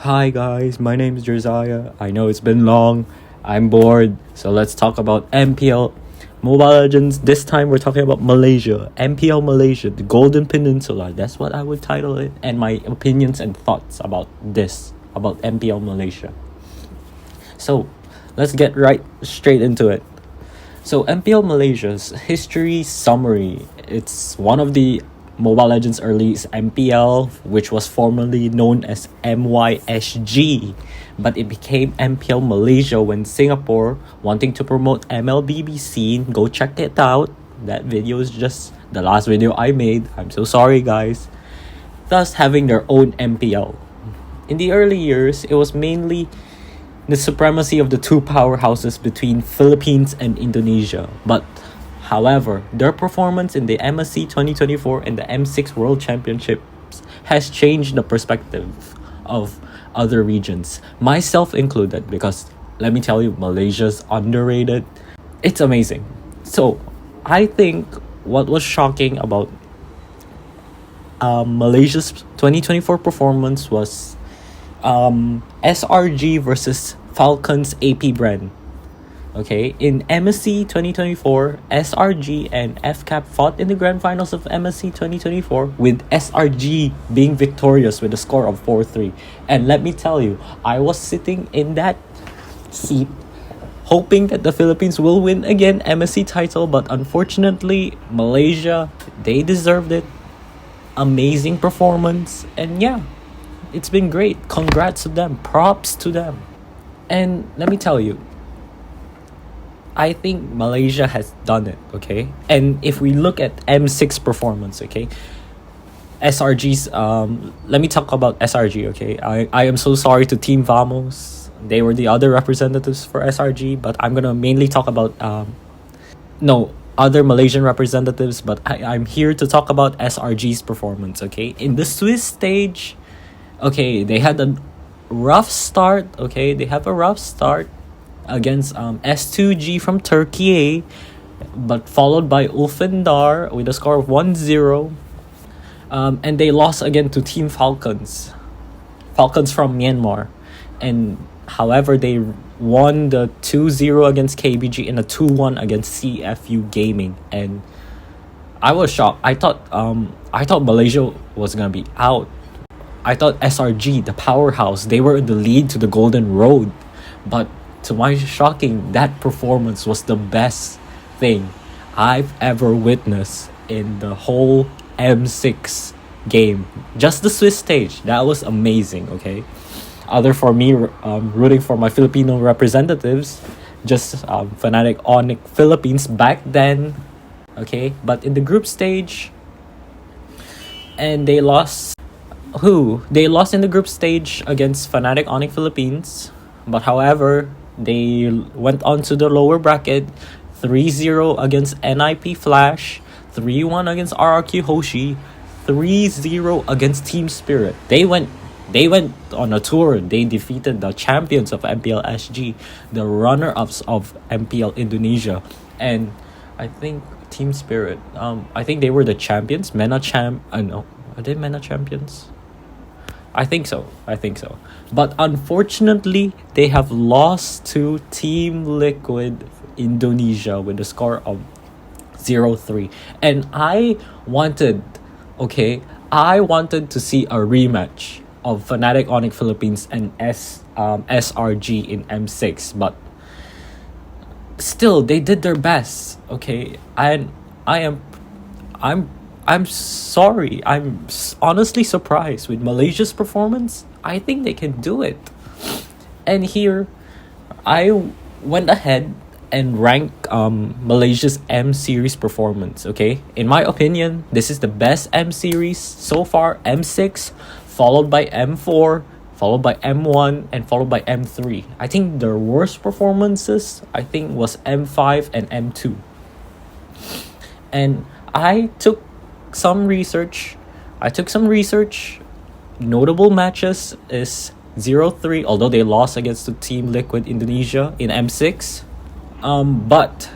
Hi guys, my name is Jerziah. I know it's been long. I'm bored. So let's talk about MPL Mobile Legends. This time we're talking about Malaysia. MPL Malaysia, the Golden Peninsula. That's what I would title it. And my opinions and thoughts about MPL Malaysia. So let's get right straight into it. So MPL Malaysia's history summary. It's one of the Mobile Legends earliest MPL, which was formerly known as MYSG, but it became MPL Malaysia when Singapore, wanting to promote MLBB scene, go check it out. That video is just the last video I made. I'm so sorry guys. Thus having their own MPL. In the early years, it was mainly the supremacy of the two powerhouses between Philippines and Indonesia, but however, their performance in the MSC 2024 and the M6 World Championships has changed the perspective of other regions, myself included, because let me tell you, Malaysia's underrated. It's amazing. So, I think what was shocking about Malaysia's 2024 performance was SRG versus Falcon's AP brand. Okay, in MSC 2024, SRG and FCAP fought in the grand finals of MSC 2024, with SRG being victorious with a score of 4-3. And let me tell you, I was sitting in that seat hoping that the Philippines will win again MSC title, but unfortunately, Malaysia, they deserved it. Amazing performance, and yeah, it's been great. Congrats to them, props to them. And let me tell you, I think Malaysia has done it, okay? And if we look at M6 performance, okay? SRG's, let me talk about SRG, okay? I am so sorry to Team Vamos. They were the other representatives for SRG, but I'm gonna mainly talk about, other Malaysian representatives, but I'm here to talk about SRG's performance, okay? In the Swiss stage, okay, they had a rough start, okay? They have a rough start against S2G from Turkey, but followed by Ulfendar with a score of 1-0. And they lost again to Team Falcons from Myanmar. And however, they won the 2-0 against KBG and a 2-1 against CFU Gaming. And I was shocked. I thought Malaysia was gonna be out. I thought SRG, the powerhouse, they were in the lead to the Golden Road. But to my shocking, that performance was the best thing I've ever witnessed in the whole M6 game. Just the Swiss stage, that was amazing, okay? Other for me, rooting for my Filipino representatives, just Fnatic Onyx Philippines back then, okay? But in the group stage, and they lost. They lost in the group stage against Fnatic Onyx Philippines, but however, they went on to the lower bracket, 3-0 against NIP Flash, 3-1 against RRQ Hoshi, 3-0 against Team Spirit. They went on a tour. They defeated the champions of MPL SG, the runner-ups of MPL Indonesia, and I think Team Spirit. I think they were the champions. Are they MENA champions? I think so. But unfortunately, they have lost to Team Liquid Indonesia with a score of 0-3. And I wanted to see a rematch of Fnatic Onyx Philippines and SRG in M6, but still they did their best, okay? I'm sorry. I'm honestly surprised with Malaysia's performance. I think they can do it. And here, I went ahead and ranked Malaysia's M series performance, okay? In my opinion, this is the best M series so far. M6, followed by M4, followed by M1, and followed by M3. I think their worst performances, was M5 and M2. And I took some research. Notable matches is 0-3, although they lost against the Team Liquid Indonesia in M6. But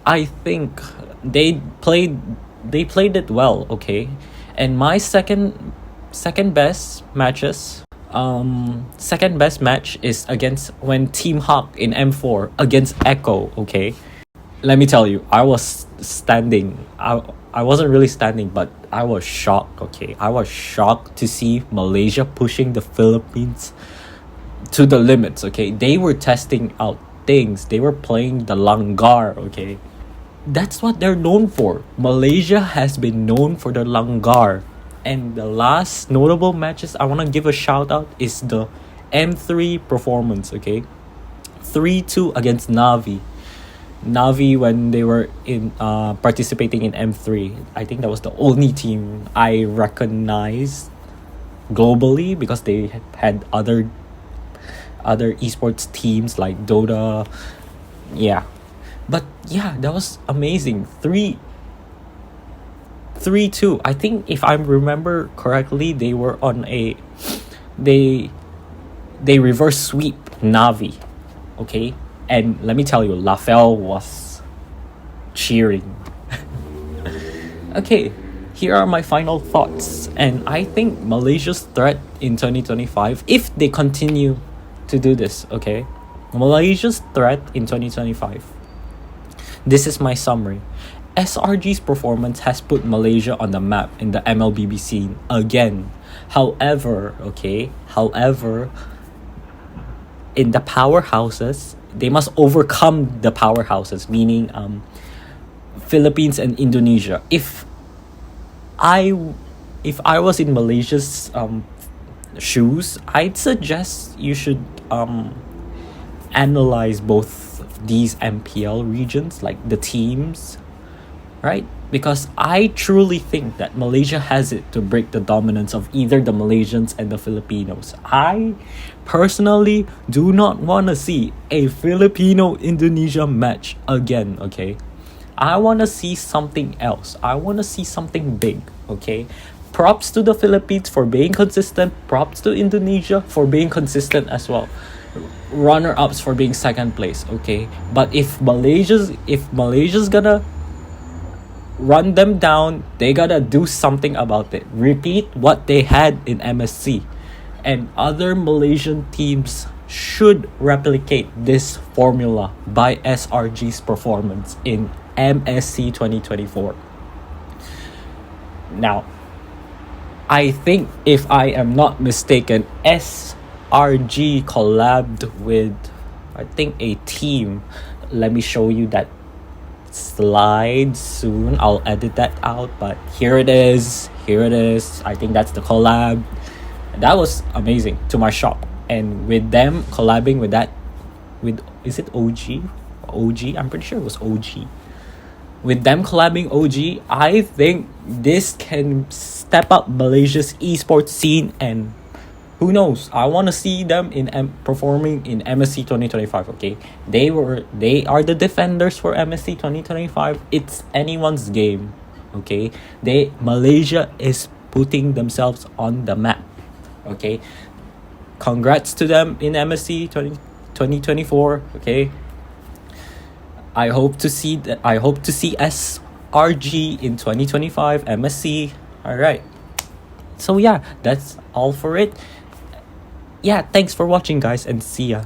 I think they played it well, okay? And my second best matches, Second best match is against when Team Hawk in M4 against Echo. Okay, let me tell you, I was standing. I wasn't really standing, but I was shocked. Okay, I was shocked to see Malaysia pushing the Philippines to the limits. Okay, they were testing out things. They were playing the langgar. Okay, that's what they're known for. Malaysia has been known for the langgar. And the last notable matches I want to give a shout out is the M3 performance. Okay, 3-2 against Navi. Navi, when they were in participating in M3, I think that was the only team I recognized globally, because they had other esports teams like Dota. Yeah, but yeah, that was amazing. 3-2. I think if I remember correctly, they were on a they reverse sweep Navi. Okay, and let me tell you, Lafel was cheering. Okay, here are my final thoughts, and I think Malaysia's threat in 2025, if they continue to do this, okay, Malaysia's threat in 2025. This is my summary. SRG's performance has put Malaysia on the map in the MLBB scene again. However, in the powerhouses, they must overcome the powerhouses, meaning Philippines and Indonesia. If I was in Malaysia's shoes, I'd suggest you should analyze both these MPL regions, like the teams, right? Because I truly think that Malaysia has it to break the dominance of either the Malaysians and the Filipinos. I personally do not want to see a Filipino-Indonesia match again, okay? I want to see something else. I want to see something big, okay? Props to the Philippines for being consistent. Props to Indonesia for being consistent as well. Runner-ups for being second place, okay? But if Malaysia's gonna run them down, they gotta do something about it. Repeat what they had in MSC. And other Malaysian teams should replicate this formula by SRG's performance in MSC 2024. Now, I think, if I am not mistaken, SRG collabed with, I think, a team. Let me show you that slide soon. I'll edit that out, but here it is. I think that's the collab. That was amazing, to my shock. And with them collabing with that, is it OG? I'm pretty sure it was OG. With them collabing OG, I think this can step up Malaysia's esports scene, and who knows? I want to see them in performing in MSC 2025. Okay, they are the defenders for MSC 2025. It's anyone's game. Okay, Malaysia is putting themselves on the map. Okay, congrats to them in MSC 2024. Okay, I hope to see SRG in 2025 MSC. All right. So yeah, that's all for it. Yeah, thanks for watching, guys, and see ya.